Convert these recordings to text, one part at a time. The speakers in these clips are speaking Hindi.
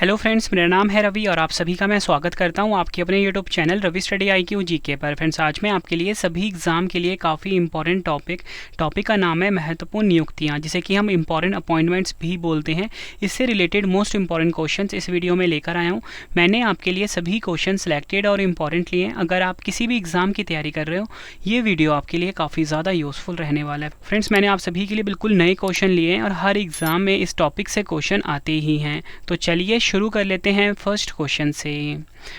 हेलो फ्रेंड्स, मेरा नाम है रवि और आप सभी का मैं स्वागत करता हूं आपके अपने YouTube channel Ravi study IQ GK पर। फ्रेंड्स, आज मैं आपके लिए सभी एग्जाम के लिए काफ़ी इंपॉर्टेंट टॉपिक का नाम है महत्वपूर्ण नियुक्तियां, जिसे कि हम इंपॉर्टेंट अपॉइंटमेंट्स भी बोलते हैं। इससे रिलेटेड मोस्ट इंपॉर्टेंट क्वेश्चंस इस वीडियो में लेकर आया हूँ। मैंने आपके लिए सभी क्वेश्चन सेलेक्टेड और इंपॉर्टेंट लिए हैं। अगर आप किसी भी एग्जाम की तैयारी कर रहे हो, ये वीडियो आपके लिए काफ़ी ज़्यादा यूजफुल रहने वाला है। फ्रेंड्स, मैंने आप सभी के लिए बिल्कुल नए क्वेश्चन लिए हैं और हर एग्जाम में इस टॉपिक से क्वेश्चन आते ही हैं। तो चलिए शुरू कर लेते हैं फर्स्ट क्वेश्चन से।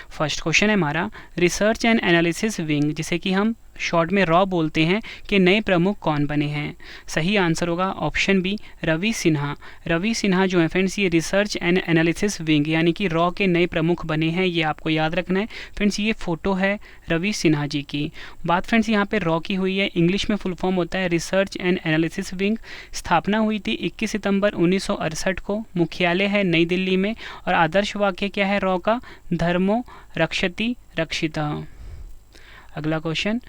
फर्स्ट क्वेश्चन है हमारा, रिसर्च एंड एनालिसिस विंग, जिसे कि हम शॉर्ट में रॉ बोलते हैं, कि नए प्रमुख कौन बने हैं। सही आंसर होगा ऑप्शन बी, रवि सिन्हा। रवि सिन्हा जो है फ्रेंड्स, ये रिसर्च एंड एनालिसिस विंग यानी कि रॉ के नए प्रमुख बने हैं। ये आपको याद रखना है फ्रेंड्स। ये फोटो है रवि सिन्हा जी की। बात फ्रेंड्स यहाँ पे रॉ की हुई है, इंग्लिश में फुल फॉर्म होता है रिसर्च एंड एनालिसिस विंग। स्थापना हुई थी 21 सितंबर 1968 को। मुख्यालय है नई दिल्ली में। और आदर्श वाक्य क्या है रॉ का, धर्मो रक्षति रक्षितः। अगला क्वेश्चन,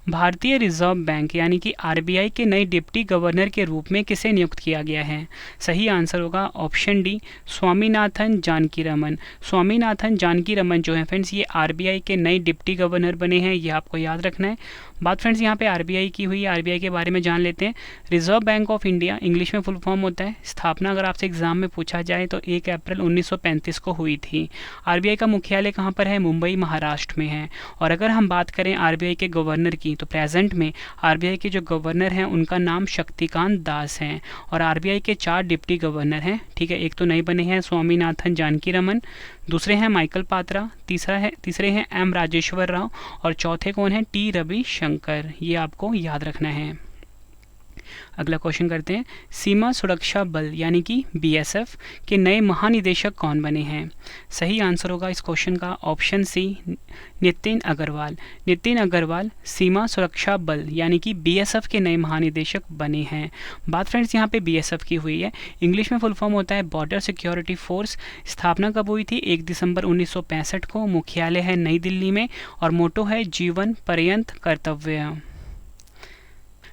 भारतीय रिजर्व बैंक यानी कि RBI के नए डिप्टी गवर्नर के रूप में किसे नियुक्त किया गया है। सही आंसर होगा ऑप्शन डी, स्वामीनाथन जानकीरमन। स्वामीनाथन जानकीरमन जो है फ्रेंड्स, ये RBI के नए डिप्टी गवर्नर बने हैं। ये आपको याद रखना है। बात फ्रेंड्स यहाँ पे RBI की हुई है, RBI के बारे में जान लेते हैं। Reserve bank of India English में फुल फॉर्म होता है। स्थापना अगर आपसे एग्जाम में पूछा जाए तो 1 अप्रैल 1935 को हुई थी। RBI का मुख्यालय कहाँ पर है, मुंबई महाराष्ट्र में है। और अगर हम बात करें RBI के गवर्नर की, तो प्रेजेंट में RBI के जो गवर्नर हैं उनका नाम शक्तिकांत दास हैं। और RBI के 4 डिप्टी गवर्नर हैं, ठीक है। एक तो नए बने हैं स्वामीनाथन जानकीरमन, दूसरे हैं माइकल पात्रा, तीसरे हैं M राजेश्वर राव और चौथे कौन है, T रविशंकर। ये आपको याद रखना है। अगला क्वेश्चन करते हैं, सीमा सुरक्षा बल यानी कि BSF के नए महानिदेशक कौन बने हैं। सही आंसर होगा इस क्वेश्चन का ऑप्शन सी, नितिन अग्रवाल। नितिन अग्रवाल सीमा सुरक्षा बल यानी कि BSF के नए महानिदेशक बने हैं। बात फ्रेंड्स यहाँ पे BSF की हुई है, इंग्लिश में फुल फॉर्म होता है बॉर्डर सिक्योरिटी फोर्स। स्थापना कब हुई थी, 1 दिसंबर 1965 को। मुख्यालय है नई दिल्ली में और मोटो है जीवन पर्यंत कर्तव्य।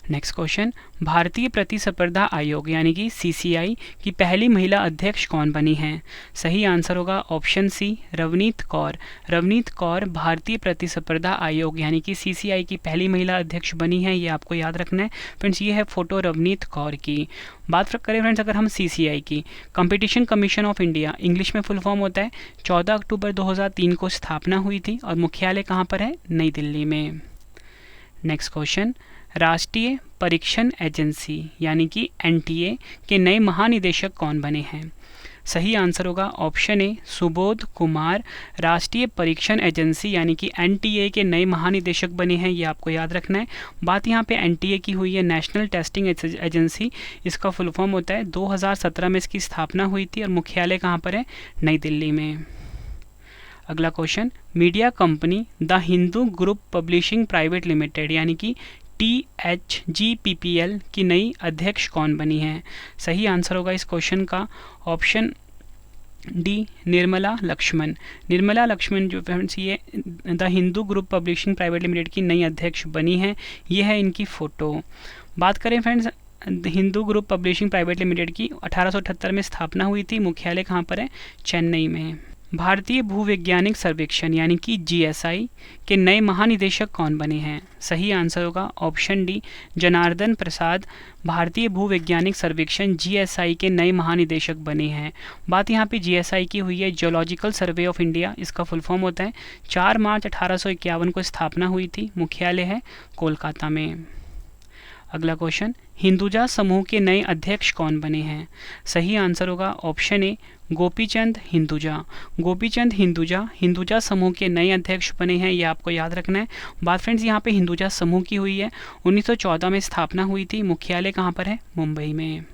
नेक्स्ट क्वेश्चन, भारतीय प्रतिस्पर्धा आयोग यानी कि CCI की पहली महिला अध्यक्ष कौन बनी हैं। सही आंसर होगा ऑप्शन सी, रवनीत कौर। रवनीत कौर भारतीय प्रतिस्पर्धा आयोग यानी कि CCI की पहली महिला अध्यक्ष बनी है। ये आपको याद रखना है फ्रेंड्स। ये है फोटो रवनीत कौर की। बात करें फ्रेंड्स अगर हम CCI की, competition commission of India English में फुल फॉर्म होता है। 14 अक्टूबर 2003 को स्थापना हुई थी और मुख्यालय कहाँ पर है, नई दिल्ली में। नेक्स्ट क्वेश्चन, राष्ट्रीय परीक्षण एजेंसी यानी कि NTA के नए महानिदेशक कौन बने हैं। सही आंसर होगा ऑप्शन ए, सुबोध कुमार। राष्ट्रीय परीक्षण एजेंसी यानी कि NTA के नए महानिदेशक बने हैं। ये आपको याद रखना है। बात यहाँ पे NTA की हुई है, नेशनल टेस्टिंग एजेंसी। इसका फुल फॉर्म होता है। 2017 में इसकी स्थापना हुई थी और मुख्यालय कहाँ पर है, नई दिल्ली में। अगला question, media company the Hindu group publishing private limited यानी कि THGPPL की नई अध्यक्ष कौन बनी है। सही आंसर होगा इस क्वेश्चन का ऑप्शन डी, निर्मला लक्ष्मण। निर्मला लक्ष्मण जो फ्रेंड्स, ये the Hindu group publishing private limited की नई अध्यक्ष बनी है। ये है इनकी फ़ोटो। बात करें friends Hindu group publishing private limited की, 1878 में स्थापना हुई थी। मुख्यालय कहाँ पर है, चेन्नई में। भारतीय भूवैज्ञानिक सर्वेक्षण यानी कि GSI के नए महानिदेशक कौन बने हैं। सही आंसर होगा ऑप्शन डी, जनार्दन प्रसाद। भारतीय भूवैज्ञानिक सर्वेक्षण GSI के नए महानिदेशक बने हैं। बात यहाँ पे GSI की हुई है, जियोलॉजिकल सर्वे ऑफ इंडिया। इसका फुल फॉर्म होता है। 4 मार्च 1851 को स्थापना हुई थी। मुख्यालय है कोलकाता में। अगला क्वेश्चन, हिंदुजा समूह के नए अध्यक्ष कौन बने हैं। सही आंसर होगा ऑप्शन ए, गोपीचंद हिंदुजा। गोपीचंद हिंदुजा हिंदुजा समूह के नए अध्यक्ष बने हैं। ये आपको याद रखना है। बात फ्रेंड्स यहाँ पे हिंदुजा समूह की हुई है, 1914 में स्थापना हुई थी। मुख्यालय कहाँ पर है, मुंबई में।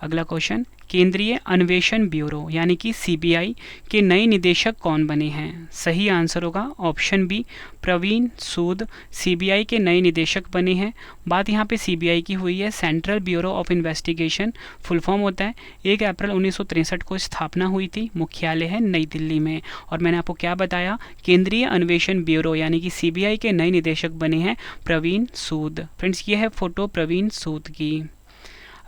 अगला क्वेश्चन, केंद्रीय अन्वेषण ब्यूरो यानी कि CBI के नए निदेशक कौन बने हैं। सही आंसर होगा ऑप्शन बी, प्रवीण सूद। CBI के नए निदेशक बने हैं। बात यहाँ पे CBI की हुई है, central bureau of investigation. Full form होता है। 1 अप्रैल 1963 को स्थापना हुई थी। मुख्यालय है नई दिल्ली में। और मैंने आपको क्या बताया, केंद्रीय अन्वेषण ब्यूरो यानी कि CBI के नए निदेशक बने हैं प्रवीण सूद। फ्रेंड्स, ये है फोटो प्रवीण सूद की।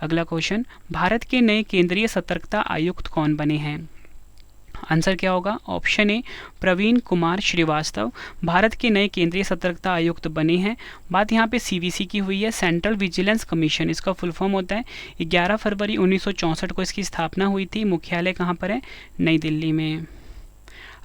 अगला क्वेश्चन, भारत के नए केंद्रीय सतर्कता आयुक्त कौन बने हैं। आंसर क्या होगा? ऑप्शन ए प्रवीण कुमार श्रीवास्तव भारत के नए केंद्रीय सतर्कता आयुक्त बने हैं। बात यहाँ पे सीवीसी की हुई है, सेंट्रल विजिलेंस कमीशन, इसका फुल फॉर्म होता है। 11 फरवरी 1964 को इसकी स्थापना हुई थी। मुख्यालय कहाँ पर है? नई दिल्ली में।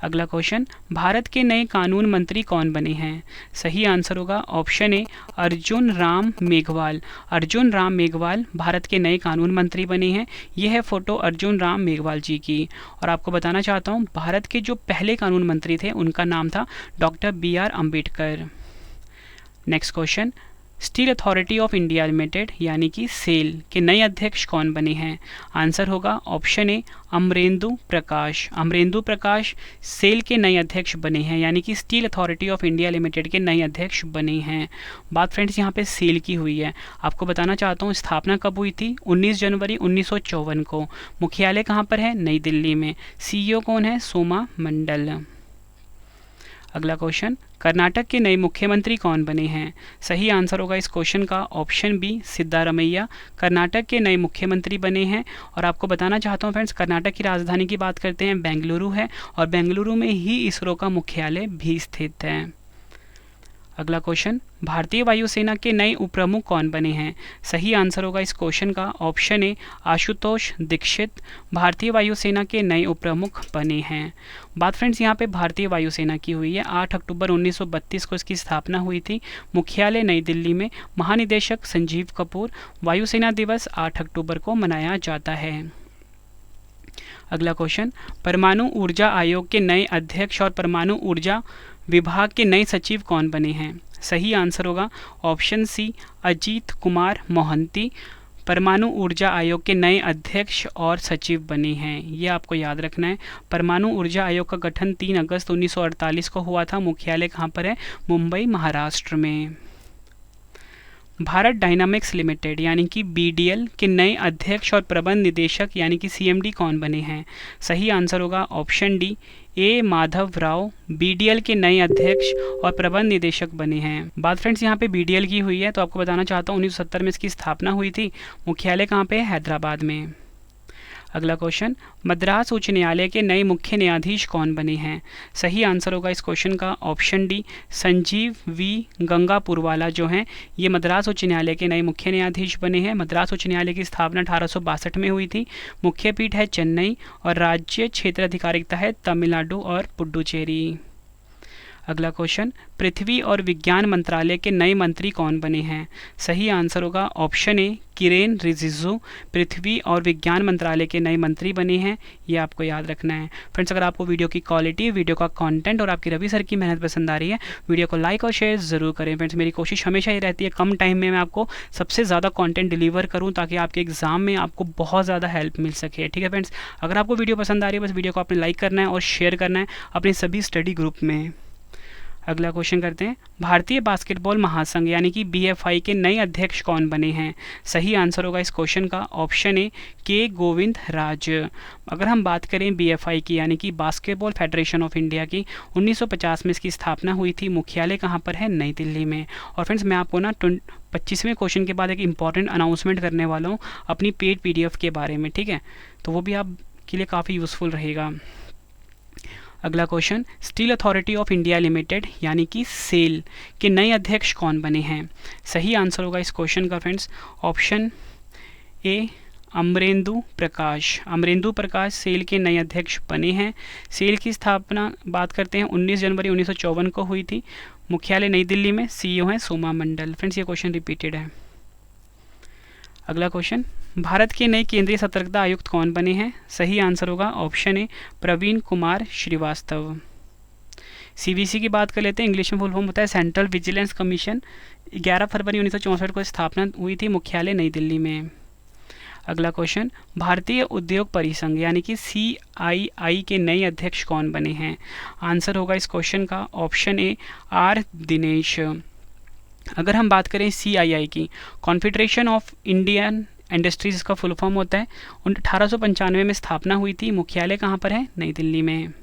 अगला क्वेश्चन, भारत के नए कानून मंत्री कौन बने हैं? सही आंसर होगा ऑप्शन ए अर्जुन राम मेघवाल। अर्जुन राम मेघवाल भारत के नए कानून मंत्री बने हैं। यह है फोटो अर्जुन राम मेघवाल जी की। और आपको बताना चाहता हूँ, भारत के जो पहले कानून मंत्री थे उनका नाम था doctor BR Ambedkar. Next question, steel authority of India limited यानी कि सेल के नए अध्यक्ष कौन बने हैं? आंसर होगा option A Amarendu Prakash. Amarendu Prakash SAIL के नए अध्यक्ष बने हैं, यानी कि steel authority of India limited के नए अध्यक्ष बने हैं। बात फ्रेंड्स यहाँ पे सेल की हुई है। आपको बताना चाहता हूँ स्थापना कब हुई थी? 19 जनवरी 1954 को। मुख्यालय कहाँ पर है? नई दिल्ली में। CEO कौन है? सोमा मंडल। अगला क्वेश्चन, कर्नाटक के नए मुख्यमंत्री कौन बने हैं? सही आंसर होगा इस क्वेश्चन का ऑप्शन बी सिद्धारमैया कर्नाटक के नए मुख्यमंत्री बने हैं। और आपको बताना चाहता हूँ फ्रेंड्स, कर्नाटक की राजधानी की बात करते हैं, बेंगलुरु है, और बेंगलुरु में ही इसरो का मुख्यालय भी स्थित है। अगला क्वेश्चन, भारतीय वायुसेना के नए उपप्रमुख कौन बने हैं? सही आंसर होगा इस क्वेश्चन का ऑप्शन ए आशुतोष दीक्षित भारतीय वायुसेना के नए उपप्रमुख बने हैं। बात फ्रेंड्स यहाँ पे भारतीय वायुसेना की हुई है। 8 अक्टूबर 1932 को इसकी स्थापना हुई थी। मुख्यालय नई दिल्ली में। महानिदेशक संजीव कपूर। वायुसेना दिवस 8 अक्टूबर को मनाया जाता है। अगला क्वेश्चन, परमाणु ऊर्जा आयोग के नए अध्यक्ष और परमाणु ऊर्जा विभाग के नए सचिव कौन बने हैं? सही आंसर होगा ऑप्शन सी अजीत कुमार मोहंती परमाणु ऊर्जा आयोग के नए अध्यक्ष और सचिव बने हैं। ये आपको याद रखना है। परमाणु ऊर्जा आयोग का गठन 3 अगस्त 1948 को हुआ था। मुख्यालय कहाँ पर है? मुंबई, महाराष्ट्र में। भारत डायनामिक्स लिमिटेड यानी कि BDL के नए अध्यक्ष और प्रबंध निदेशक यानी कि CMD कौन बने हैं? सही आंसर होगा option D A Madhav Rao BDL के नए अध्यक्ष और प्रबंध निदेशक बने हैं। बात फ्रेंड्स यहाँ पे BDL की हुई है, तो आपको बताना चाहता हूँ 1970 में इसकी स्थापना हुई थी। मुख्यालय कहाँ पे है? हैदराबाद में। अगला क्वेश्चन, मद्रास उच्च न्यायालय के नए मुख्य न्यायाधीश कौन बने हैं? सही आंसर होगा इस क्वेश्चन का option D Sanjeev V Gangapurwala जो हैं ये मद्रास उच्च न्यायालय के नए मुख्य न्यायाधीश बने हैं। मद्रास उच्च न्यायालय की स्थापना 1862 में हुई थी। मुख्य पीठ है चेन्नई और राज्य क्षेत्र अधिकारिता है तमिलनाडु और पुडुचेरी। अगला क्वेश्चन, पृथ्वी और विज्ञान मंत्रालय के नए मंत्री कौन बने हैं? सही आंसर होगा ऑप्शन ए किरेन रिजिजू पृथ्वी और विज्ञान मंत्रालय के नए मंत्री बने हैं। ये आपको याद रखना है। फ्रेंड्स, अगर आपको वीडियो की क्वालिटी, वीडियो का कंटेंट और आपकी रवि सर की मेहनत पसंद आ रही है, वीडियो को लाइक और शेयर ज़रूर करें। फ्रेंड्स, मेरी कोशिश हमेशा ये रहती है कम टाइम में मैं आपको सबसे ज़्यादा कंटेंट डिलीवर करूँ ताकि आपके एग्जाम में आपको बहुत ज़्यादा हेल्प मिल सके। ठीक है फ्रेंड्स, अगर आपको वीडियो पसंद आ रही है बस वीडियो को आपने लाइक करना है और शेयर करना है अपने सभी स्टडी ग्रुप में। अगला क्वेश्चन करते हैं, भारतीय बास्केटबॉल महासंघ यानी कि BFI के नए अध्यक्ष कौन बने हैं? सही आंसर होगा इस क्वेश्चन का ऑप्शन ए के गोविंद राज। अगर हम बात करें BFI की यानी कि बास्केटबॉल फेडरेशन ऑफ इंडिया की, 1950 में इसकी स्थापना हुई थी। मुख्यालय कहाँ पर है? नई दिल्ली में। और फ्रेंड्स, मैं आपको ना 25वें क्वेश्चन के बाद एक इंपॉर्टेंट अनाउंसमेंट करने वाला हूँ अपनी पेड PDF के बारे में। ठीक है, तो वो भी आपके लिए काफ़ी यूज़फुल रहेगा। अगला question, steel authority of India limited यानी कि सेल के नए अध्यक्ष कौन बने हैं? सही आंसर होगा इस क्वेश्चन का friends option A Amarendu Prakash. Amarendu Prakash SAIL के नए अध्यक्ष बने हैं। सेल की स्थापना बात करते हैं 19 जनवरी 1954 को हुई थी। मुख्यालय नई दिल्ली में। CEO हैं सोमा मंडल। फ्रेंड्स, ये क्वेश्चन रिपीटेड है। अगला क्वेश्चन, भारत के नए केंद्रीय सतर्कता आयुक्त कौन बने हैं? सही आंसर होगा option A Praveen Kumar Shrivastava. CVC की बात कर लेते हैं, इंग्लिश में फुल फॉर्म होता है सेंट्रल विजिलेंस कमीशन। 11 फरवरी 1964 को स्थापना हुई थी। मुख्यालय नई दिल्ली में। अगला क्वेश्चन, भारतीय उद्योग परिसंघ यानी कि CII के नए अध्यक्ष कौन बने हैं? आंसर होगा इस क्वेश्चन का ऑप्शन ए R दिनेश। अगर हम बात करें CII की, कॉन्फेडरेशन ऑफ इंडियन इंडस्ट्रीज इसका फुल फॉर्म होता है। 1895 में स्थापना हुई थी। मुख्यालय कहाँ पर है? नई दिल्ली में।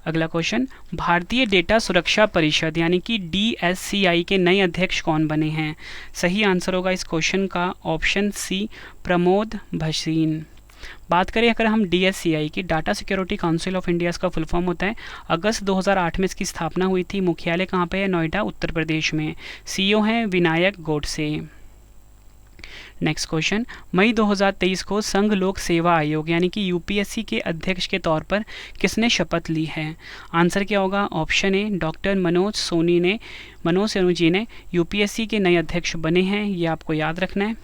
अगला क्वेश्चन, भारतीय डेटा सुरक्षा परिषद यानी कि DSCI के नए अध्यक्ष कौन बने हैं? सही आंसर होगा इस क्वेश्चन का ऑप्शन सी प्रमोद भसीन। बात करें अगर हम DSCI की, data security council of India, इसका फुल फॉर्म होता है। अगस्त 2008 में इसकी स्थापना हुई थी। मुख्यालय कहाँ पे है? नोएडा, उत्तर प्रदेश में। CEO हैं विनायक गोडसे। नेक्स्ट क्वेश्चन, मई 2023 को संघ लोक सेवा आयोग यानी कि UPSC के अध्यक्ष के तौर पर किसने शपथ ली है? आंसर क्या होगा? Option A, doctor Manoj Sonu ji ने UPSC के नए अध्यक्ष बने हैं, ये आपको याद रखना है।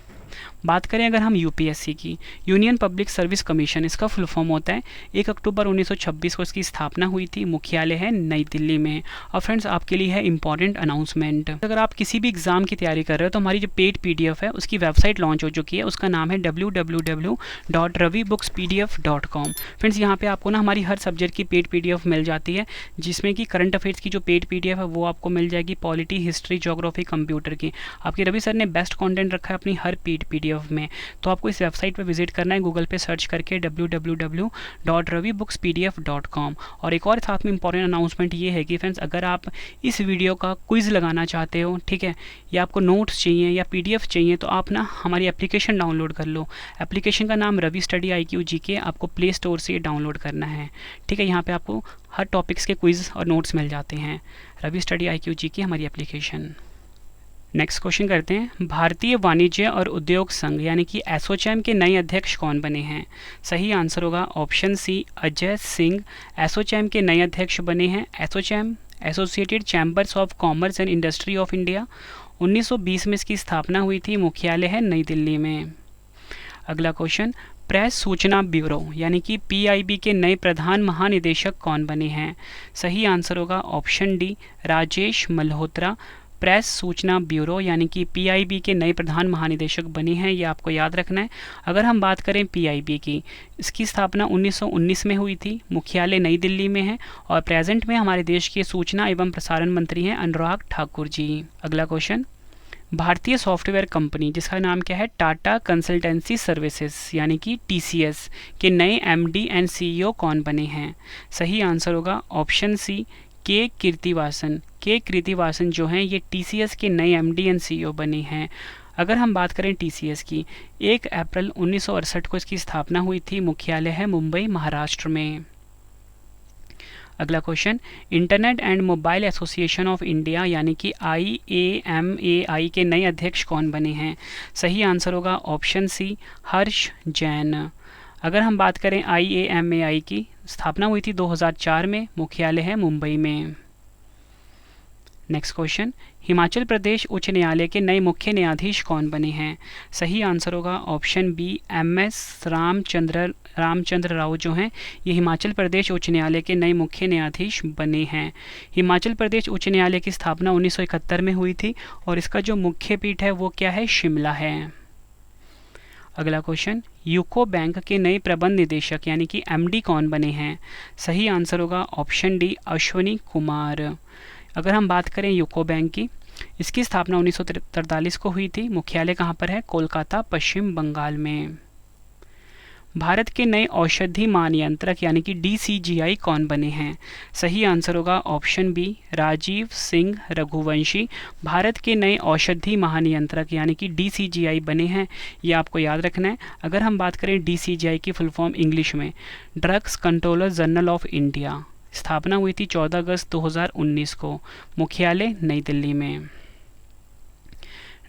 बात करें अगर हम UPSC की, यूनियन पब्लिक सर्विस कमीशन, इसका फुल फॉर्म होता है। 1 अक्टूबर 1926 को इसकी स्थापना हुई थी। मुख्यालय है नई दिल्ली में। और फ्रेंड्स, आपके लिए है इंपॉर्टेंट अनाउंसमेंट, अगर आप किसी भी एग्जाम की तैयारी कर रहे हो तो हमारी जो पेड PDF है उसकी वेबसाइट लॉन्च हो चुकी है। उसका नाम है www.ravibookspdf.com। फ्रेंड्स, यहाँ पे आपको ना हमारी हर सब्जेक्ट की पेड PDF मिल जाती है, जिसमें कि करंट अफेयर्स की जो पेड PDF है वो आपको मिल जाएगी, पॉलिटी, हिस्ट्री, ज्योग्राफी, कंप्यूटर की। आपके रवि सर ने बेस्ट कंटेंट रखा है अपनी हर पेड PDF में। तो आपको इस वेबसाइट पर विजिट करना है, गूगल पे सर्च करके www.ravibookspdf.com। और एक और साथ में इंपॉर्टेंट अनाउंसमेंट ये है कि फ्रेंड्स, अगर आप इस वीडियो का क्विज लगाना चाहते हो, ठीक है, या आपको नोट्स चाहिए या PDF चाहिए, तो आप ना हमारी एप्लीकेशन डाउनलोड कर लो। एप्लीकेशन का नाम रवि स्टडी IQ GK, आपको प्ले स्टोर से डाउनलोड करना है, ठीक है। यहाँ पे आपको हर टॉपिक्स के क्विज और नोट्स मिल जाते हैं। रवि स्टडी IQ GK हमारी एप्लीकेशन। नेक्स्ट क्वेश्चन करते हैं, भारतीय वाणिज्य और उद्योग संघ यानी कि एसोचैम के नए अध्यक्ष कौन बने हैं? सही आंसर होगा ऑप्शन सी, अजय सिंह एसोचैम के नए अध्यक्ष बने हैं। ASSOCHAM, associated chambers of commerce and industry of India, 1920 में इसकी स्थापना हुई थी। मुख्यालय है नई दिल्ली में। अगला क्वेश्चन, प्रेस सूचना ब्यूरो यानी कि PIB के नए प्रधान महानिदेशक कौन बने हैं? सही आंसर होगा option D, Rajesh Malhotra press सूचना ब्यूरो यानी कि PIB के नए प्रधान महानिदेशक बने हैं, ये आपको याद रखना है। अगर हम बात करें PIB की, इसकी स्थापना 1919 में हुई थी। मुख्यालय नई दिल्ली में है और प्रेजेंट में हमारे देश के सूचना एवं प्रसारण मंत्री हैं अनुराग ठाकुर जी। अगला क्वेश्चन, भारतीय सॉफ्टवेयर कंपनी जिसका नाम क्या है? टाटा कंसल्टेंसी सर्विसेज यानी कि TCS के नए MD एंड CEO कौन बने हैं? सही आंसर होगा ऑप्शन सी, के कीर्तिवासन जो हैं ये TCS के नए MD एंड CEO बने हैं। अगर हम बात करें TCS की, 1 अप्रैल 1968 को इसकी स्थापना हुई थी। मुख्यालय है मुंबई, महाराष्ट्र में। अगला question, internet and mobile association of India यानी कि IAMAI के नए अध्यक्ष कौन बने हैं? सही आंसर होगा ऑप्शन सी, हर्ष जैन। अगर हम बात करें IAMAI की, स्थापना हुई थी 2004 में। मुख्यालय है मुंबई में। नेक्स्ट क्वेश्चन, हिमाचल प्रदेश उच्च न्यायालय के नए मुख्य न्यायाधीश कौन बने हैं? सही आंसर होगा option B, MS Ramachandra Rao जो हैं ये हिमाचल प्रदेश उच्च न्यायालय के नए मुख्य न्यायाधीश बने हैं। हिमाचल प्रदेश उच्च न्यायालय की स्थापना 1971 में हुई थी और इसका जो मुख्य पीठ है वो क्या है? शिमला है। अगला क्वेश्चन, यूको बैंक के नए प्रबंध निदेशक यानी कि MD कौन बने हैं? सही आंसर होगा ऑप्शन डी, अश्वनी कुमार। अगर हम बात करें यूको बैंक की, इसकी स्थापना 1943 को हुई थी। मुख्यालय कहाँ पर है? कोलकाता, पश्चिम बंगाल में। भारत के नए औषधि महानियंत्रक यानी कि DCGI कौन बने हैं? सही आंसर होगा ऑप्शन बी, राजीव सिंह रघुवंशी भारत के नए औषधि महानियंत्रक यानी कि DCGI बने हैं, ये आपको याद रखना है। अगर हम बात करें DCGI की फुल फॉर्म इंग्लिश में, drugs controller general of India, स्थापना हुई थी 14 अगस्त 2019 को। मुख्यालय नई दिल्ली में।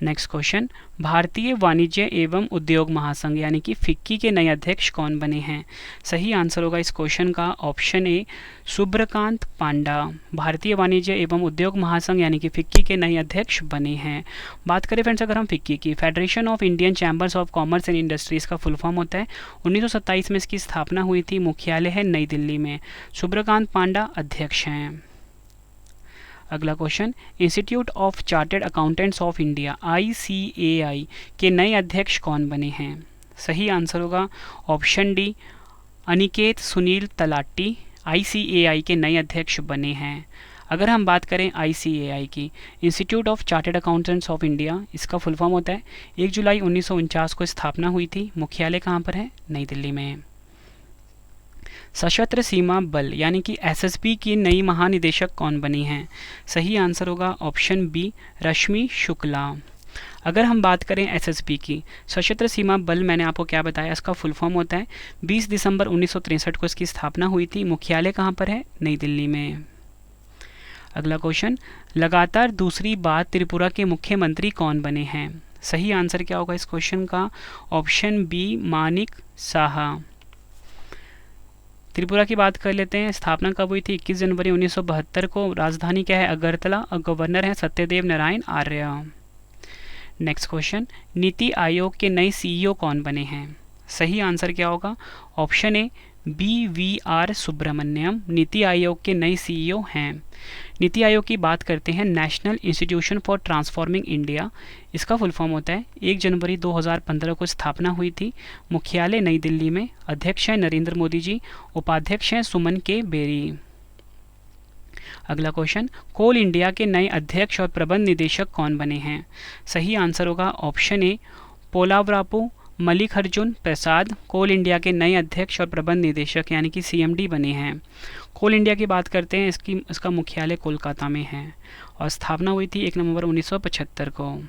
नेक्स्ट क्वेश्चन, भारतीय वाणिज्य एवं उद्योग महासंघ यानी कि FICCI के नए अध्यक्ष कौन बने हैं? सही आंसर होगा इस क्वेश्चन का ऑप्शन ए, सुब्रकांत पांडा भारतीय वाणिज्य एवं उद्योग महासंघ यानी कि FICCI के नए अध्यक्ष बने हैं। बात करें फ्रेंड्स अगर हम FICCI की, federation of Indian chambers of commerce and industries का फुल फॉर्म होता है। 1927 में इसकी स्थापना हुई थी। मुख्यालय है नई दिल्ली में। सुब्रकांत पांडा अध्यक्ष हैं। अगला question, institute of chartered accountants of India ICAI के नए अध्यक्ष कौन बने हैं? सही आंसर होगा option D, Aniket Sunil talati ICAI के नए अध्यक्ष बने हैं। अगर हम बात करें ICAI की, institute of chartered accountants of India, इसका फुल फॉर्म होता है। 1 जुलाई 1949 को स्थापना हुई थी। मुख्यालय कहाँ पर है? नई दिल्ली में। सशस्त्र सीमा बल यानी कि SSB की नई महानिदेशक कौन बनी हैं? सही आंसर होगा ऑप्शन बी, रश्मि शुक्ला। अगर हम बात करें एसएसबी की, सशस्त्र सीमा बल, मैंने आपको क्या बताया, इसका फुल फॉर्म होता है। 20 दिसंबर 1963 को इसकी स्थापना हुई थी। मुख्यालय कहाँ पर है? नई दिल्ली में। अगला क्वेश्चन, लगातार दूसरी बार त्रिपुरा के मुख्यमंत्री कौन बने हैं? सही आंसर क्या होगा इस क्वेश्चन का? Option B, Manik Saha. त्रिपुरा की बात कर लेते हैं। स्थापना कब हुई थी? 21 जनवरी 1972 को। राजधानी क्या है? अगरतला। और गवर्नर है सत्यदेव नारायण आर्य। नेक्स्ट क्वेश्चन, नीति आयोग के नए सीईओ कौन बने हैं? सही आंसर क्या होगा? ऑप्शन ए, BVR सुब्रमण्यम नीति आयोग के नए सीईओ हैं। नीति आयोग की बात करते हैं, national institution for transforming India, इसका फुल फॉर्म होता है। 1 जनवरी 2015 को स्थापना हुई थी। मुख्यालय नई दिल्ली में। अध्यक्ष हैं नरेंद्र मोदी जी। उपाध्यक्ष हैं सुमन के बेरी। अगला क्वेश्चन, कोल इंडिया के नए अध्यक्ष और प्रबंध निदेशक कौन बने हैं? सही आंसर होगा option A, Polavarapu Mallikarjuna Prasad Coal India के नए अध्यक्ष और प्रबंध निदेशक यानी कि CMD बने हैं। कोल इंडिया की बात करते हैं, इसका मुख्यालय कोलकाता में है और स्थापना हुई थी 1 नवंबर 1975 को।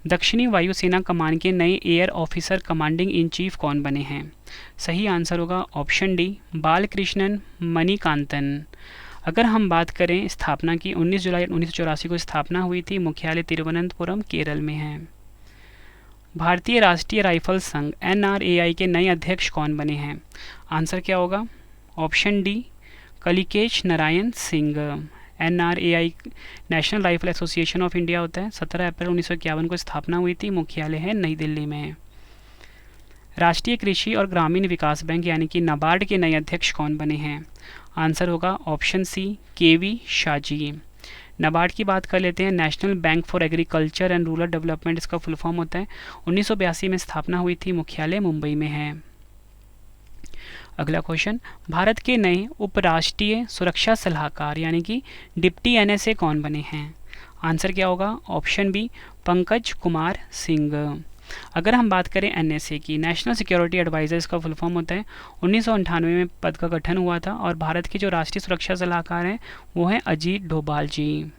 दक्षिणी वायुसेना कमान के नए air officer commanding in chief कौन बने हैं? सही आंसर होगा ऑप्शन डी, बालकृष्णन मणिकांतन। अगर हम बात करें स्थापना की, 19 जुलाई 1984 को स्थापना हुई थी। मुख्यालय तिरुवनंतपुरम केरल में है। भारतीय राष्ट्रीय राइफल संघ NRAI के नए अध्यक्ष कौन बने हैं? आंसर क्या होगा? Option D, Kalikesh Narayan Singh. NRAI national rifle association of India होता है। 17 अप्रैल 1951 को स्थापना हुई थी। मुख्यालय है नई दिल्ली में। राष्ट्रीय कृषि और ग्रामीण विकास बैंक यानी कि नाबार्ड के नए अध्यक्ष कौन बने हैं? आंसर होगा option C, KV Shahji. NABARD की बात कर लेते हैं, national bank for agriculture and rural development, इसका फुल फॉर्म होता है। 1982 में स्थापना हुई थी। मुख्यालय मुंबई में है। अगला क्वेश्चन, भारत के नए उपराष्ट्रीय सुरक्षा सलाहकार यानी कि डिप्टी NSA कौन बने हैं? आंसर क्या होगा? Option B, Pankaj Kumar Singh. अगर हम बात करें NSA की, नेशनल सिक्योरिटी एडवाइजर, इसका फुल फॉर्म होता है। 1998 में पद का गठन हुआ था और भारत के जो राष्ट्रीय सुरक्षा सलाहकार हैं वो हैं अजीत डोभाल जी।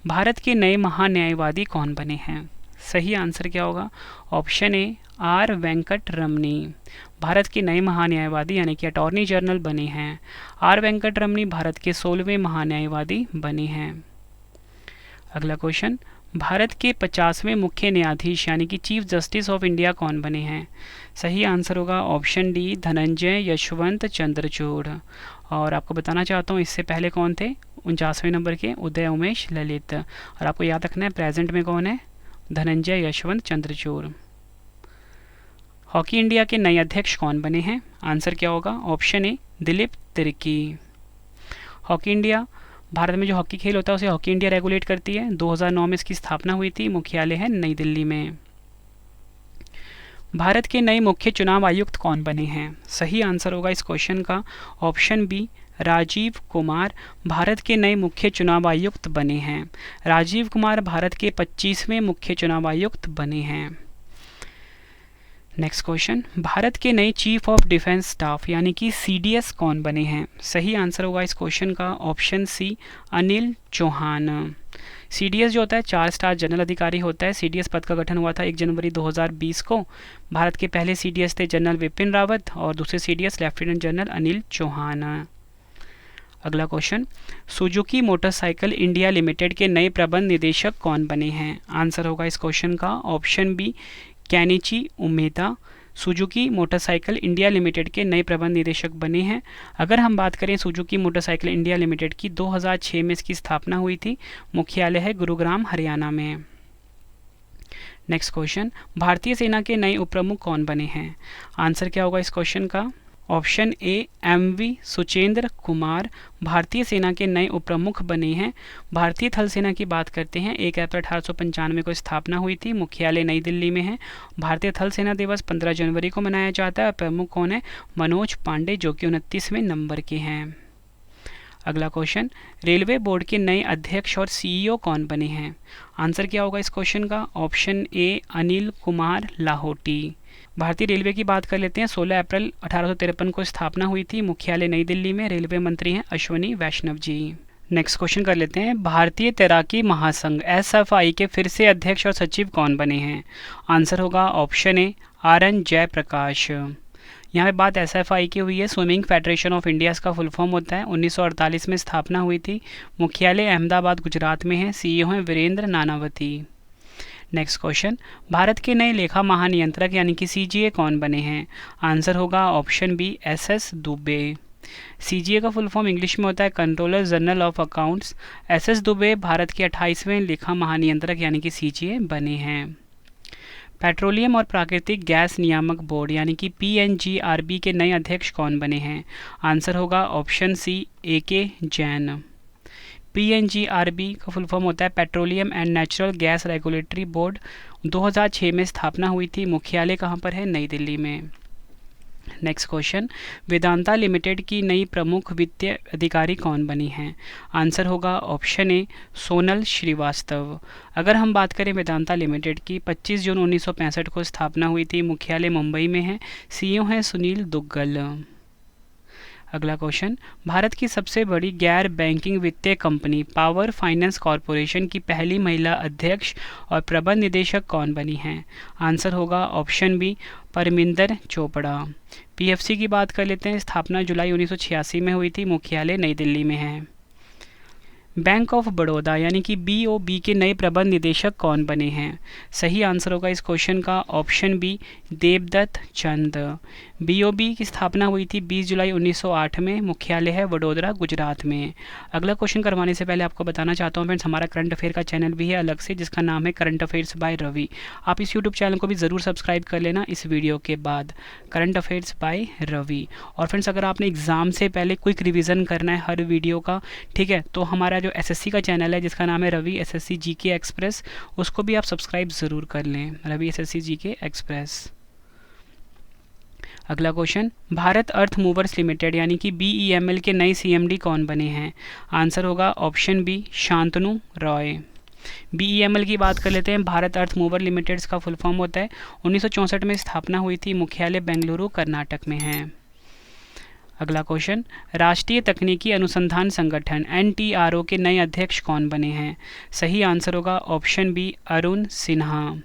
भारत के नए महान्यायवादी कौन बने हैं? सही आंसर क्या होगा? ऑप्शन ए, R वेंकट रमनी। भारत के नए महान्यायवादी यानी कि अटॉर्नी जनरल बने हैं। R वेंकट रमनी भारत के 16वें महान्यायवादी बने हैं। अगला क्वेश्चन, भारत के 50वें मुख्य न्यायाधीश यानी कि चीफ जस्टिस ऑफ इंडिया कौन बने हैं? सही आंसर होगा ऑप्शन डी, धनंजय यशवंत चंद्रचूड़। और आपको बताना चाहता हूँ, इससे पहले कौन थे? 49वें नंबर के उदय उमेश ललित। और आपको याद रखना है प्रेजेंट में कौन है? धनंजय यशवंत चंद्रचूड़। हॉकी इंडिया के नए अध्यक्ष कौन बने हैं? आंसर क्या होगा? ऑप्शन ए, दिलीप तिर्की। हॉकी इंडिया, भारत में जो हॉकी खेल होता है उसे हॉकी इंडिया रेगुलेट करती है। 2009 में इसकी स्थापना हुई थी। मुख्यालय है नई दिल्ली में। भारत के नए मुख्य चुनाव आयुक्त कौन बने हैं? सही आंसर होगा इस क्वेश्चन का ऑप्शन बी, राजीव कुमार भारत के नए मुख्य चुनाव आयुक्त बने हैं। राजीव कुमार भारत के 25वें मुख्य चुनाव आयुक्त बने हैं। नेक्स्ट क्वेश्चन, भारत के नए चीफ ऑफ डिफेंस स्टाफ यानी कि CDS कौन बने हैं? सही आंसर होगा इस क्वेश्चन का option C, Anil Chauhan. CDS जो होता है 4 स्टार जनरल अधिकारी होता है। CDS पद का गठन हुआ था 1 जनवरी 2020 को। भारत के पहले CDS थे जनरल विपिन रावत और दूसरे CDS lieutenant general Anil Chauhan. अगला question, Suzuki motorcycle India limited के नए प्रबंध निदेशक कौन बने हैं? आंसर होगा इस क्वेश्चन का option B, Kenichi Umeda Suzuki motorcycle India limited के नए प्रबंध निदेशक बने हैं। अगर हम बात करें सुजुकी मोटरसाइकिल इंडिया लिमिटेड की, 2006 में इसकी स्थापना हुई थी। मुख्यालय है गुरुग्राम हरियाणा में। नेक्स्ट क्वेश्चन, भारतीय सेना के नए उपप्रमुख कौन बने हैं? आंसर क्या होगा इस क्वेश्चन का? Option A, MV Suchindra Kumar भारतीय सेना के नए उपप्रमुख बने हैं। भारतीय थल सेना की बात करते हैं, 1 अप्रैल 1895 को स्थापना हुई थी। मुख्यालय नई दिल्ली में है। भारतीय थल सेना दिवस 15 जनवरी को मनाया जाता है। प्रमुख कौन है? मनोज पांडे जो कि 29वें नंबर के हैं। अगला क्वेश्चन, रेलवे बोर्ड के नए अध्यक्ष और CEO कौन बने हैं? आंसर क्या होगा इस क्वेश्चन का? ऑप्शन ए, अनिल कुमार लाहोटी। भारतीय रेलवे की बात कर लेते हैं, 16 अप्रैल 1853 को स्थापना हुई थी। मुख्यालय नई दिल्ली में। रेलवे मंत्री हैं अश्वनी वैष्णव जी। नेक्स्ट क्वेश्चन कर लेते हैं, भारतीय तैराकी महासंघ एसएफआई के फिर से अध्यक्ष और सचिव कौन बने हैं? आंसर होगा option A R N Jayaprakash. यहाँ पे बात एसएफआई की हुई है, स्विमिंग फेडरेशन ऑफ इंडिया इसका फुल फॉर्म होता है। 1948 में स्थापना हुई थी। मुख्यालय अहमदाबाद गुजरात में है। सीईओ हैं वीरेंद्र नानावती। नेक्स्ट क्वेश्चन, भारत के नए लेखा महानियंत्रक यानी कि सीजीए कौन बने हैं? आंसर होगा option B S S Dubey. CGA का फुल फॉर्म इंग्लिश में होता है controller general of accounts. S S Dubey Bharat के 28वें लेखा महानियंत्रक यानी कि सीजीए बने हैं। पेट्रोलियम और प्राकृतिक गैस नियामक बोर्ड यानी कि पीएनजीआरबी के नए अध्यक्ष कौन बने हैं? आंसर होगा ऑप्शन सी ए के जैन। पीएनजीआरबी का फुल फॉर्म होता है petroleum and natural gas regulatory board. 2006 में स्थापना हुई थी। मुख्यालय कहाँ पर है? नई दिल्ली में। नेक्स्ट क्वेश्चन, वेदांता लिमिटेड की नई प्रमुख वित्तीय अधिकारी कौन बनी हैं? आंसर होगा ऑप्शन ए सोनल श्रीवास्तव। अगर हम बात करें वेदांता लिमिटेड की, 25 जून 1965 को स्थापना हुई थी। मुख्यालय मुंबई में है। सीईओ हैं सुनील दुग्गल। अगला क्वेश्चन, भारत की सबसे बड़ी गैर बैंकिंग वित्तीय कंपनी पावर फाइनेंस कॉरपोरेशन की पहली महिला अध्यक्ष और प्रबंध निदेशक कौन बनी हैं? आंसर होगा option B Parminder Chopra. PFC की बात कर लेते हैं। स्थापना जुलाई 1986 में हुई थी। मुख्यालय नई दिल्ली में है। बैंक ऑफ बड़ौदा यानी कि बीओबी के नए प्रबंध निदेशक कौन बने हैं? सही आंसर होगा इस क्वेश्चन का ऑप्शन बी देवदत्त चंद। बीओबी की स्थापना हुई थी 20 जुलाई 1908 में। मुख्यालय है वडोदरा गुजरात में। अगला क्वेश्चन करवाने से पहले आपको बताना चाहता हूँ फ्रेंड्स, हमारा करंट अफेयर का चैनल भी है अलग से, जिसका नाम है करंट अफेयर्स बाय रवि। आप इस यूट्यूब चैनल को भी ज़रूर सब्सक्राइब कर लेना इस वीडियो के बाद, करंट अफेयर्स बाय रवि। और फ्रेंड्स, अगर आपने एग्ज़ाम से पहले क्विक रिविज़न करना है हर वीडियो का, ठीक है, तो हमारा जो एसएससी का चैनल है जिसका नाम है रवि एसएससी जीके एक्सप्रेस, उसको भी आप सब्सक्राइब ज़रूर कर लें, रवि एसएससी जीके एक्सप्रेस। अगला क्वेश्चन, भारत अर्थ मूवर्स लिमिटेड यानी कि बीईएमएल के नए सीएमडी कौन बने हैं? आंसर होगा option B Shantanu Roy. BEML की बात कर लेते हैं। भारत अर्थ मूवर लिमिटेड का फुल फॉर्म होता है। 1964 में स्थापना हुई थी। मुख्यालय बेंगलुरु कर्नाटक में है। अगला क्वेश्चन, राष्ट्रीय तकनीकी अनुसंधान संगठन एनटीआरओ के नए अध्यक्ष कौन बने हैं? सही आंसर होगा ऑप्शन बी अरुण सिन्हा।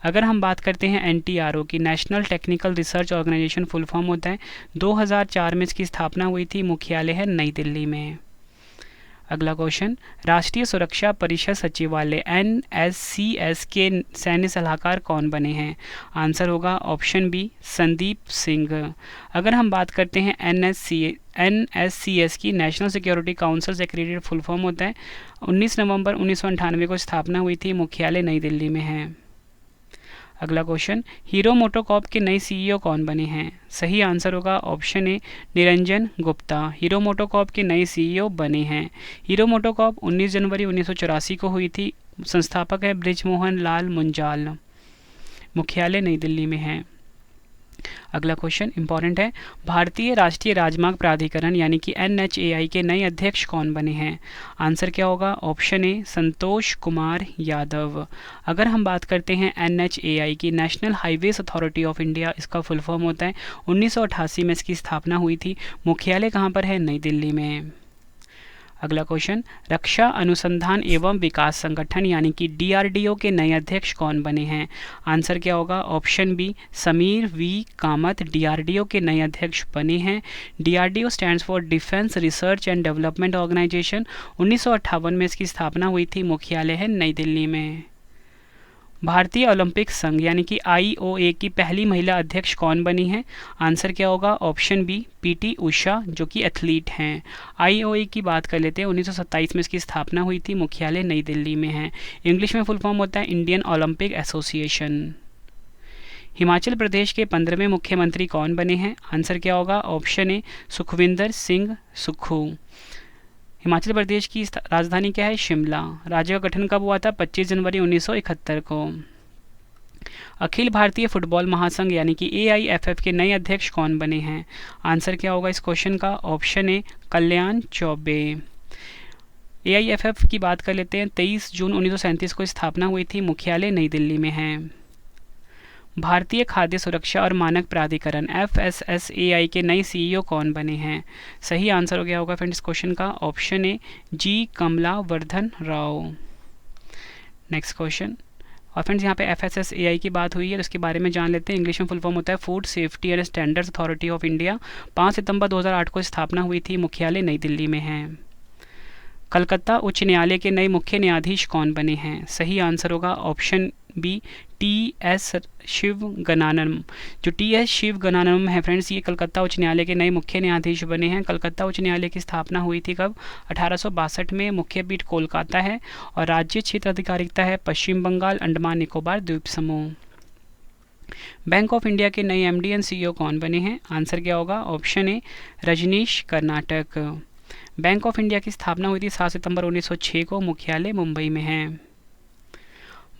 अगर हम बात करते हैं एनटीआरओ की, national technical research organisation full form होता है। 2004 में इसकी स्थापना हुई थी। मुख्यालय है नई दिल्ली में। अगला क्वेश्चन, राष्ट्रीय सुरक्षा परिषद सचिवालय एनएससीएस के सैन्य सलाहकार कौन बने हैं? आंसर होगा ऑप्शन बी संदीप सिंह। अगर हम बात करते हैं एनएससीएस की, नेशनल सिक्योरिटी काउंसिल से क्रेडिट फुल फॉर्म होता है। 19 नवंबर 1998 को स्थापना हुई थी। मुख्यालय नई दिल्ली में है। अगला क्वेश्चन, हीरो मोटोकॉर्प के नए सीईओ कौन बने हैं? सही आंसर होगा ऑप्शन ए निरंजन गुप्ता। हीरो मोटोकॉर्प के नए सीईओ बने हैं। हीरो मोटोकॉर्प 19 जनवरी 1984 को हुई थी। संस्थापक है ब्रिजमोहन लाल मुंजाल। मुख्यालय नई दिल्ली में है। अगला क्वेश्चन इंपॉर्टेंट है, भारतीय राष्ट्रीय राजमार्ग प्राधिकरण यानी कि एनएचएआई के नए अध्यक्ष कौन बने हैं? आंसर क्या होगा? ऑप्शन ए संतोष कुमार यादव। अगर हम बात करते हैं एनएचएआई की, national highways authority of India इसका फुल फॉर्म होता है। 1988 में इसकी स्थापना हुई थी। मुख्यालय कहाँ पर है? नई दिल्ली में। अगला क्वेश्चन, रक्षा अनुसंधान एवं विकास संगठन यानी कि डीआरडीओ के नए अध्यक्ष कौन बने हैं? आंसर क्या होगा? Option B Sameer V Kamat DRDO के नए अध्यक्ष बने हैं। DRDO stands for defence research and development organisation. 1958 में इसकी स्थापना हुई थी। मुख्यालय है नई दिल्ली में। भारतीय ओलंपिक संघ यानी कि आईओए की पहली महिला अध्यक्ष कौन बनी है? आंसर क्या होगा? ऑप्शन बी पीटी उषा, जो कि एथलीट हैं। आईओए की बात कर लेते हैं। 1927 में इसकी स्थापना हुई थी। मुख्यालय नई दिल्ली में है। इंग्लिश में फुल फॉर्म होता है Indian Olympic association. Himachal Pradesh के 15वें मुख्यमंत्री कौन बने हैं? आंसर क्या होगा? Option A Sukhvinder Singh Sukhu. हिमाचल प्रदेश की राजधानी क्या है? शिमला। राज्य का गठन कब हुआ था? 25 जनवरी 1971 को। अखिल भारतीय फुटबॉल महासंघ यानी कि एआईएफएफ के नए अध्यक्ष कौन बने हैं? आंसर क्या होगा इस क्वेश्चन का? ऑप्शन ए कल्याण चौबे। एआईएफएफ की बात कर लेते हैं। 23 जून 1937 को स्थापना हुई थी। मुख्यालय नई दिल्ली में है। भारतीय खाद्य सुरक्षा और मानक प्राधिकरण FSSAI के नए CEO कौन बने हैं? सही आंसर हो गया होगा फ्रेंड्स क्वेश्चन का option A G Kamala Vardhana Rao. Next question. और फ्रेंड्स यहाँ पे FSSAI की बात हुई है तो इसके बारे में जान लेते हैं। इंग्लिश में फुल फॉर्म होता है food safety and standards authority of India. 5 सितंबर 2008 को स्थापना हुई थी। मुख्यालय नई दिल्ली में है। कलकत्ता उच्च न्यायालय के नए मुख्य न्यायाधीश कौन बने हैं? सही आंसर होगा ऑप्शन बी TS शिवगनानम। जो TS शिवगनानम है फ्रेंड्स, ये कलकत्ता उच्च न्यायालय के नए मुख्य न्यायाधीश बने हैं। कलकत्ता उच्च न्यायालय की स्थापना हुई थी कब? 1862 में। मुख्य पीठ कोलकाता है और राज्य क्षेत्र अधिकारिता है पश्चिम बंगाल, अंडमान निकोबार द्वीप समूह। बैंक ऑफ इंडिया के नए MD एंड CEO कौन बने हैं? आंसर क्या होगा? Option A Rajneesh Karnatak. Bank of India की स्थापना हुई थी 7 सितंबर 1906 को। मुख्यालय मुंबई में है।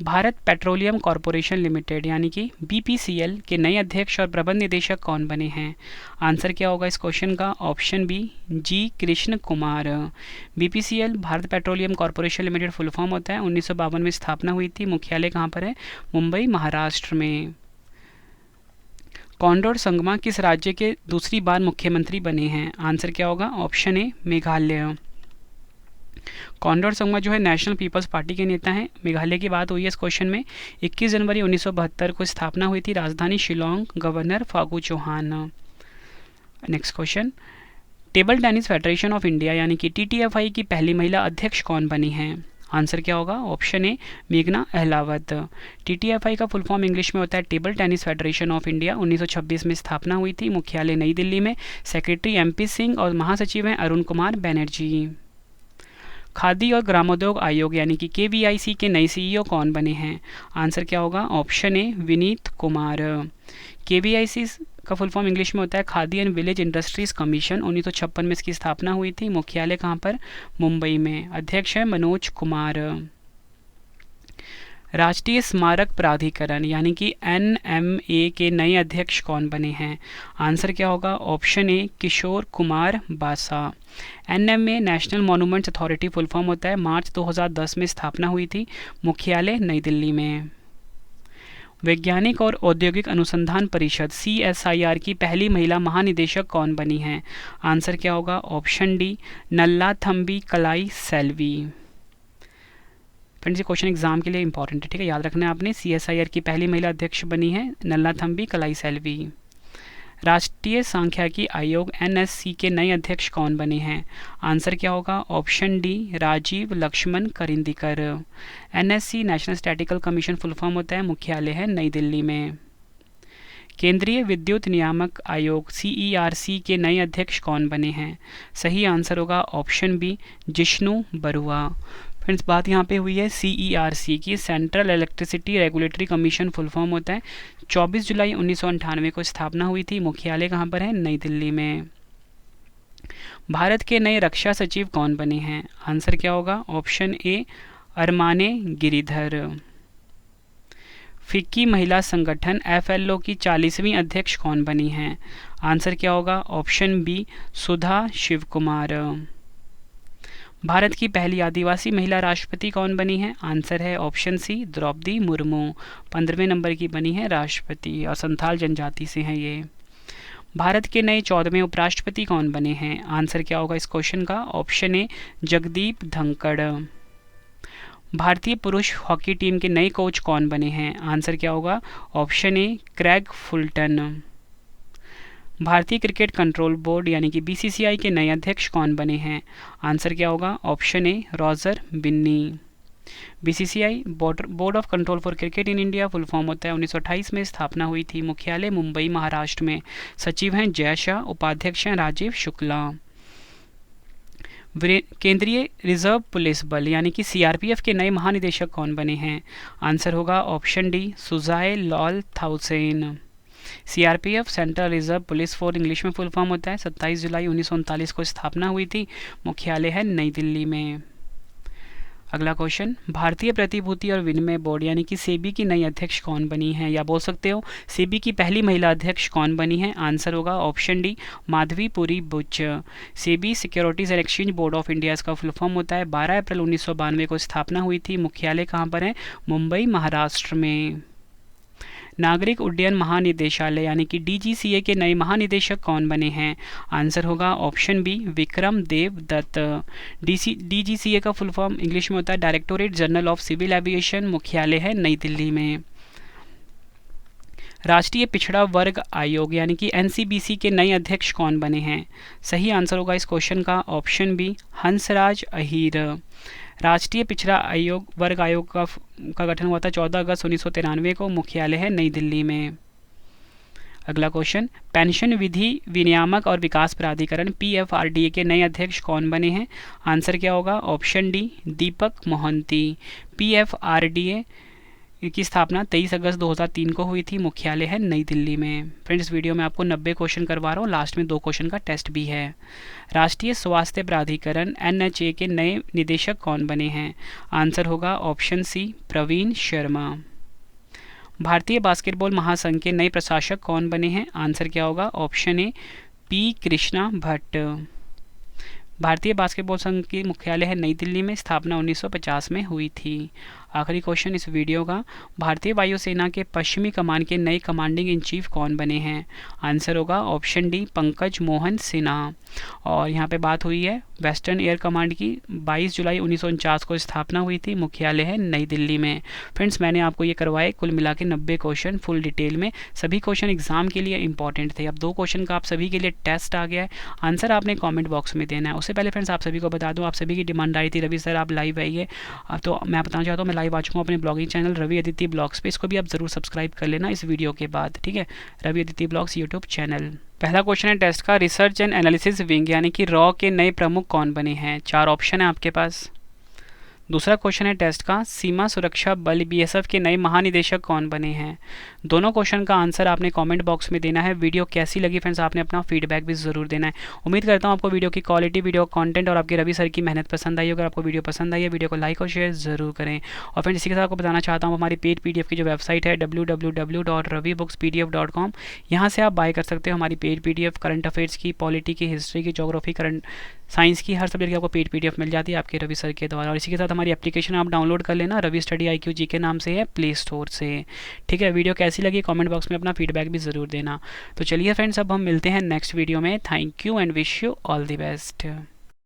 भारत पेट्रोलियम कॉरपोरेशन लिमिटेड यानी कि BPCL के नए अध्यक्ष और प्रबंध निदेशक कौन बने हैं? आंसर क्या होगा इस क्वेश्चन का? Option B G Krishna Kumar. BPCL Bharat petroleum corporation limited full form होता है। 1952 में स्थापना हुई थी। मुख्यालय कहाँ पर है? मुंबई महाराष्ट्र में। कॉनडोर संगमा किस राज्य के दूसरी बार मुख्यमंत्री बने हैं? आंसर क्या होगा? Option A Meghalaya. Conrad Sangma जो है नेशनल पीपल्स पार्टी के नेता हैं। मेघालय की बात हुई है इस क्वेश्चन में। 21 जनवरी 1972 को स्थापना हुई थी। राजधानी Shillong. Governor Phagu Chauhan. Next question. Table tennis federation of India यानी कि TTFI की पहली महिला अध्यक्ष कौन बनी हैं? आंसर क्या होगा? ऑप्शन ए मेघना अहलावत। TTFI का फुल फॉर्म इंग्लिश में होता है table tennis federation of India. 1926 में स्थापना हुई थी। मुख्यालय नई दिल्ली में। सेक्रेटरी MP सिंह और महासचिव हैं अरुण कुमार बैनर्जी। खादी और ग्रामोद्योग आयोग यानी कि KVIC के नए CEO कौन बने हैं? आंसर क्या होगा? ऑप्शन ए विनीत कुमार। KVIC का फुल फॉर्म इंग्लिश में होता है khadi and village industries commission. 1956 में इसकी स्थापना हुई थी। मुख्यालय कहाँ पर? मुंबई में। अध्यक्ष है मनोज कुमार। राष्ट्रीय स्मारक प्राधिकरण यानी कि NMA के नए अध्यक्ष कौन बने हैं? आंसर क्या होगा? ऑप्शन ए किशोर कुमार बासा। NMA national monuments authority full form होता है। मार्च 2010 में स्थापना हुई थी। मुख्यालय नई दिल्ली में। वैज्ञानिक और औद्योगिक अनुसंधान परिषद CSIR की पहली महिला महानिदेशक कौन बनी हैं? आंसर क्या होगा? ऑप्शन डी नल्लाथम्बी कलाई सेल्वी। फ्रेंड्स ये क्वेश्चन एग्जाम के लिए इंपॉर्टेंट है, ठीक है, याद रखना है आपने। CSIR की पहली महिला अध्यक्ष बनी है नल्लाथम्बी कलाई सेल्वी। राष्ट्रीय सांख्यिकी आयोग NSC के नए अध्यक्ष कौन बने हैं? आंसर क्या होगा? Option D Rajeev Laxman Karandikar. NSC national statistical commission full form होता है। मुख्यालय है नई दिल्ली में। केंद्रीय विद्युत नियामक आयोग CERC के नए अध्यक्ष कौन बने हैं? सही आंसर होगा option B Jishnu Barua. Friends बात यहाँ पे हुई है CERC की, central electricity regulatory commission full form होता है। 24 जुलाई 1998 को स्थापना हुई थी। मुख्यालय कहाँ पर है? नई दिल्ली में। भारत के नए रक्षा सचिव कौन बने हैं? आंसर क्या होगा? Option A Armane Giridhar. फिक्की महिला संगठन FLO की 40वीं अध्यक्ष कौन बनी हैं? आंसर क्या होगा? ऑप्शन बी सुधा शिवकुमार। भारत की पहली आदिवासी महिला राष्ट्रपति कौन बनी है? आंसर है ऑप्शन सी द्रौपदी मुर्मू। 15वें नंबर की बनी है राष्ट्रपति और संथाल जनजाति से हैं ये। भारत के नए 14वें उपराष्ट्रपति कौन बने हैं? आंसर क्या होगा इस क्वेश्चन का? ऑप्शन ए जगदीप धनखड़। भारतीय पुरुष हॉकी टीम के नए कोच कौन बने हैं? आंसर क्या होगा? ऑप्शन ए क्रेग फुलटन। भारतीय क्रिकेट कंट्रोल बोर्ड यानी कि BCCI के नए अध्यक्ष कौन बने हैं? आंसर क्या होगा? Option A Roger Binny. BCCI board of control for cricket in India full form होता है। 1928 में स्थापना हुई थी। मुख्यालय मुंबई महाराष्ट्र में। सचिव हैं जय शाह। उपाध्यक्ष हैं राजीव शुक्ला। केंद्रीय रिजर्व पुलिस बल यानी कि CRPF के नए महानिदेशक कौन बने हैं? आंसर होगा ऑप्शन डी सुजाए लॉल थाउसेन। CRPF central reserve police force English में फुल फॉर्म होता है। 27 जुलाई 1939 को स्थापना हुई थी। मुख्यालय है नई दिल्ली में। अगला क्वेश्चन, भारतीय प्रतिभूति और विनिमय बोर्ड यानी कि सेबी की नई अध्यक्ष कौन बनी है, या बोल सकते हो सेबी की पहली महिला अध्यक्ष कौन बनी है? आंसर होगा option D Madhabi Puri Buch. SEBI securities and exchange board of India इसका फुल फॉर्म होता है। 12 अप्रैल 1992 को स्थापना हुई थी। मुख्यालय कहाँ पर है? मुंबई महाराष्ट्र में। नागरिक उड्डयन महानिदेशालय यानी कि DGCA के नए महानिदेशक कौन बने हैं? आंसर होगा option B Vikram Dev Dutt. DGCA का फुल फॉर्म इंग्लिश में होता है directorate general of civil aviation, मुख्यालय है नई दिल्ली में। राष्ट्रीय पिछड़ा वर्ग आयोग यानी कि NCBC के नए अध्यक्ष कौन बने हैं? सही आंसर होगा इस क्वेश्चन का ऑप्शन बी हंसराज अहीर। राष्ट्रीय पिछड़ा वर्ग आयोग का गठन हुआ था 14 अगस्त 1993 को, मुख्यालय है नई दिल्ली में। अगला क्वेश्चन, पेंशन विधि विनियामक और विकास प्राधिकरण PFRDA के नए अध्यक्ष कौन बने हैं? आंसर क्या होगा? ऑप्शन डी दीपक मोहंती। PFRDA की स्थापना 23 अगस्त 2003 को हुई थी, मुख्यालय है नई दिल्ली में। फ्रेंड्स, वीडियो में आपको 90 क्वेश्चन करवा रहा हूँ, लास्ट में 2 क्वेश्चन का टेस्ट भी है। राष्ट्रीय स्वास्थ्य प्राधिकरण NHA के नए निदेशक कौन बने हैं? आंसर होगा ऑप्शन सी प्रवीण शर्मा। भारतीय बास्केटबॉल महासंघ के नए प्रशासक कौन बने हैं? आंसर क्या होगा? ऑप्शन ए P कृष्णा भट्ट। भारतीय बास्केटबॉल संघ की मुख्यालय है नई दिल्ली में, स्थापना 1950 में हुई थी। आखिरी क्वेश्चन इस वीडियो का, भारतीय वायुसेना के पश्चिमी कमान के नए कमांडिंग इन चीफ कौन बने हैं? आंसर होगा ऑप्शन डी पंकज मोहन सिन्हा। और यहाँ पे बात हुई है वेस्टर्न एयर कमांड की, 22 जुलाई 1949 को स्थापना हुई थी, मुख्यालय है नई दिल्ली में। फ्रेंड्स, मैंने आपको ये करवाए कुल मिला के 90 क्वेश्चन फुल डिटेल में। सभी क्वेश्चन एग्जाम के लिए इंपॉर्टेंट थे। अब 2 क्वेश्चन का आप सभी के लिए टेस्ट आ गया है, आंसर आपने कॉमेंट बॉक्स में देना है। उससे पहले फ्रेंड्स आप सभी को बता दूँ, आप सभी की डिमांड आई थी रवि सर आप लाइव आइए, तो मैं बताना चाहता हूँ मैं लाइव आ चुका हूँ अपने blogging channel Ravi Aditi blogs पे, इसको भी आप जरूर सब्सक्राइब कर लेना इस वीडियो के बाद, ठीक है। Ravi Aditi blogs YouTube channel. पहला क्वेश्चन है टेस्ट का, रिसर्च एंड एनालिसिस विंग यानी कि रॉ के नए प्रमुख कौन बने हैं? 4 ऑप्शन है आपके पास। दूसरा क्वेश्चन है टेस्ट का, सीमा सुरक्षा बल BSF के नए महानिदेशक कौन बने हैं? दोनों क्वेश्चन का आंसर आपने कमेंट बॉक्स में देना है। वीडियो कैसी लगी फ्रेंड्स, आपने अपना फीडबैक भी ज़रूर देना है। उम्मीद करता हूँ आपको वीडियो की क्वालिटी, वीडियो कंटेंट और आपके रवि सर की मेहनत पसंद आई। अगर आपको वीडियो पसंद आई है, वीडियो को लाइक और शेयर ज़रूर करें। और फ्रेंड्स, इसी के साथ आपको बताना चाहता हूँ हमारी पेड PDF की जो वेबसाइट है www.ravibooks.pdf.com, यहाँ से आप बाय कर सकते हो हमारी पेड PDF, करंट अफेयर्स की, पॉलिटी की, हिस्ट्री की, ज्योग्राफी, करंट साइंस की, हर सब्जेक्ट की आपको पेड PDF मिल जाती है आपके रवि सर के द्वारा। और इसी के साथ हमारी एप्लीकेशन आप डाउनलोड कर लेना, रवि स्टडी IQ जी के नाम से है, प्ले स्टोर से, ठीक है। वीडियो कैसी लगी कमेंट बॉक्स में अपना फीडबैक भी ज़रूर देना। तो चलिए फ्रेंड्स, अब हम मिलते हैं नेक्स्ट वीडियो में। Thank you and wish you all the best.